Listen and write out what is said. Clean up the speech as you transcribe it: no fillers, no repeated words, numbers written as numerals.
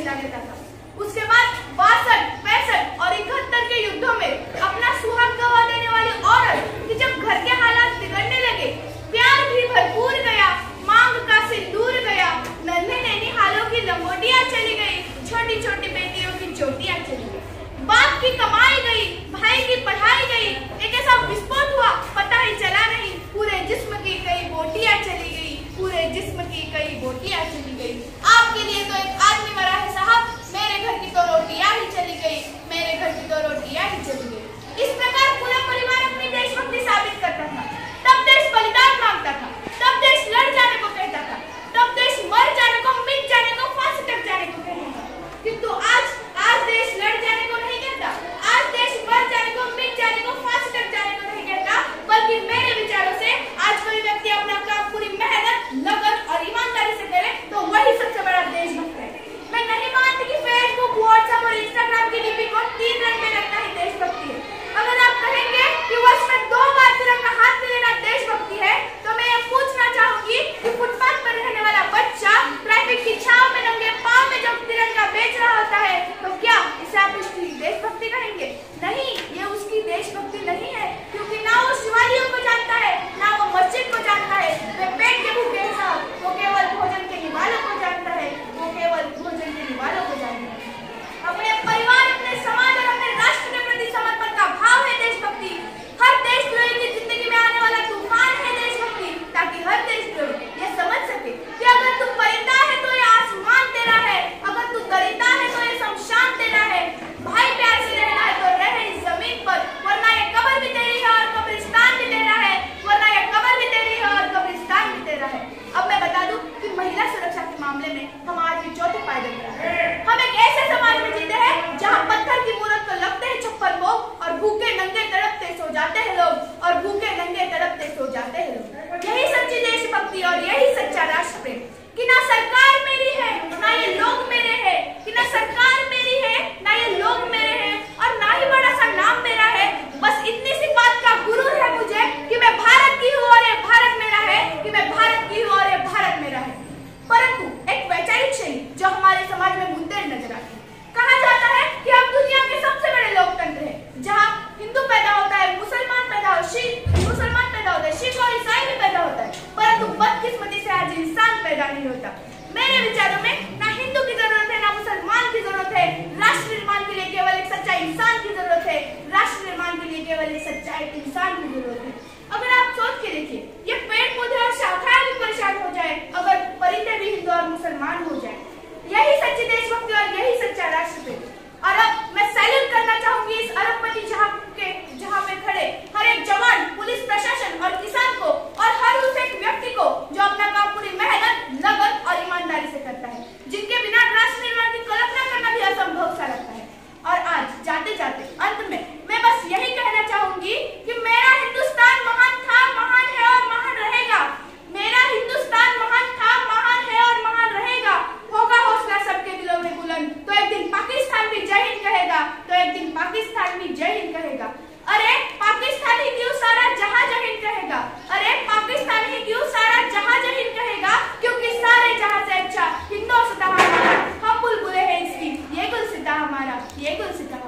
दक्षिणा देता था। उसके बाद 62, 65 और 71 के युद्धों में अपना सुहाग गवा देने वाली औरत कि जब घर के हालात बिगड़ने लगे, प्यार भी भरपूर गया, मांग का सिंदूर गया, नन्हे नैनीहालों की लंगोटियां चली गई, छोटी छोटी बेटियों की चोटियां चली गई, बाप की कमाई गई, भाई की पढ़ाई गई, एक ऐसा विस्फोट हुआ पता ही चला नहीं, पूरे जिस्म की कई बोटियां चली गई, पूरे जिस्म की कई बोटियां चली गई। आपके लिए तो एक आदमी मरा है साहब, मेरे घर की तो रोटियां ही चली गई, मेरे घर की तो रोटियां ही चली गई। इस प्रकार पूरा परिवार अपनी देशभक्ति साबित करता था। तब देश बलिदान मांगता था, तब देश लड़ जाने को कहता था, तब देश मर जाने को, मिट जाने को, फांसी तक जाने को कहता था। किंतु आज देश लड़ जाने को नहीं कहता, आज देश मर जाने को, मिट जाने को, फांसी तक जाने को नहीं कहता, बल्कि मेरे विचारों से आज कोई व्यक्ति अपना काम पूरी मेहनत, लगन और ईमानदारी से करे तो वही सबसे बड़ा देशभक्त है। मैं नहीं मानती कि फेसबुक, व्हाट्सएप और इंस्टाग्राम की डीपी को 3 रंग में रखना ही देशभक्ति है। अगर आप कहेंगे कि वर्ष में 2 बार तिरंगा हाथ में लेना देशभक्ति है, तो मैं ये पूछना चाहूंगी कि फुटपाथ पर रहने वाला बच्चा ट्रैफिक की छांव में नंगे पांव में जब तिरंगा बेच रहा होता है, तो क्या इसे आप उसकी देशभक्ति कहेंगे? नहीं, ये उसकी देशभक्ति नहीं है, क्योंकि ना वो शिवालियों को जानता है, ना वो मस्जिद को जानता है, वे पेट के भूखे हैं साहब, वो केवल भोजन के निवालों को जानता है, वो केवल भोजन के निवालों को जानता है। अपने परिवार, अपने समाज और अपने राष्ट्र के प्रति समर्पण का भाव है देशभक्ति। हर देशद्रोही की जिंदगी में आने वाला तूफान है देशभक्ति, ताकि हर देशद्रोही ये समझ सके कि अगर तू परिंदा है तो ये आसमान तेरा है, अगर तू दरिंदा है तो ये शमशान तेरा है। भाई प्यार से रहना है तो रहे इस जमीन पर, वरना ये कब्र भी तेरी है और कब्रिस्तान भी तेरा है, वरना ये कब्र भी तेरी है और कब्रिस्तान भी तेरा है। अब मैं बता दूं कि महिला सुरक्षा के मामले में हम आज भी चौथे पायदान पर हैं। हम एक ऐसे समाज में जीते हैं जहां पत्थर की मूरत को लगते हैं छप्पन भोग और भूखे नंगे तड़पते सो जाते हैं लोग, और भूखे नंगे तड़पते सो जाते हैं लोग। यही सच्ची देशभक्ति और यही सच्चा राष्ट्र प्रेम, कि ना सरकार मेरी है ना ये लोग मेरे हैं, कि ना सरकार मेरी है ना ये लोग मेरे हैं, और ना ही बड़ा सा नाम मेरा है। बस इतनी सी बात का गुरूर है मुझे कि मैं भारत की हूँ और ये भारत मेरा है, कि मैं भारत की हूँ और ये भारत मेरा है। परंतु एक वैचारिक शैली जो हमारे समाज में मुद्दे नजर आती है। कहा जाता है कि हम दुनिया के सबसे बड़े लोकतंत्र हैं, जहाँ हिंदू पैदा होता है, मुसलमान पैदा होता है, सिख और ईसाई भी पैदा होता है, परंतु बदकिस्मती से आज इंसान पैदा नहीं होता। मेरे विचारों में ना हिंदू की जरूरत है ना मुसलमान की जरूरत है, राष्ट्र निर्माण के लिए केवल एक सच्चा इंसान की जरूरत है, राष्ट्र निर्माण के लिए केवल एक सच्चा इंसान की जरूरत है। अगर आप सोच के देखिए, ये पेड़ पौधे और शाखाएं भी परेशान हो जाए अगर परिंदे भी हिंदू और मुसलमान हो जाए। यही सच्ची देशभक्ति और यही सच्चा राष्ट्र प्रेम। और अब मैं सैल्यूट करना चाहूंगी इस अरबपति जहां पे खड़े हर एक जवान, पुलिस प्रशासन और किसान को, और हर उस एक व्यक्ति को जो अपना काम पूरी मेहनत, लगन और ईमानदारी से करता है, जिनके बिना राष्ट्र निर्माण की कल्पना करना भी असंभव सा लगता है। और आज जाते जाते अंत में मैं बस यही कहना चाहूंगी कि मेरा हिंदुस्तान महान था, महान है और महान रहेगा। मेरा हिंदुस्तान महान था, महान है और महान रहेगा। होगा हौसला सबके दिलों में बुलंद, तो एक दिन पाकिस्तान भी जय हिंद कहेगा, तो एक दिन पाकिस्तान भी जय हिंद कहेगा। अरे पाकिस्तान ही क्यों सारा जहां जय हिंद कहेगा, अरे पाकिस्तान ही क्यों सारा जहां जय हिंद कहेगा, क्योंकि सारे जहां से अच्छा हिंदुस्तान हमारा, हम बुलबुलें हैं इसकी, ये गुलसिता हमारा, ये गुलसिता।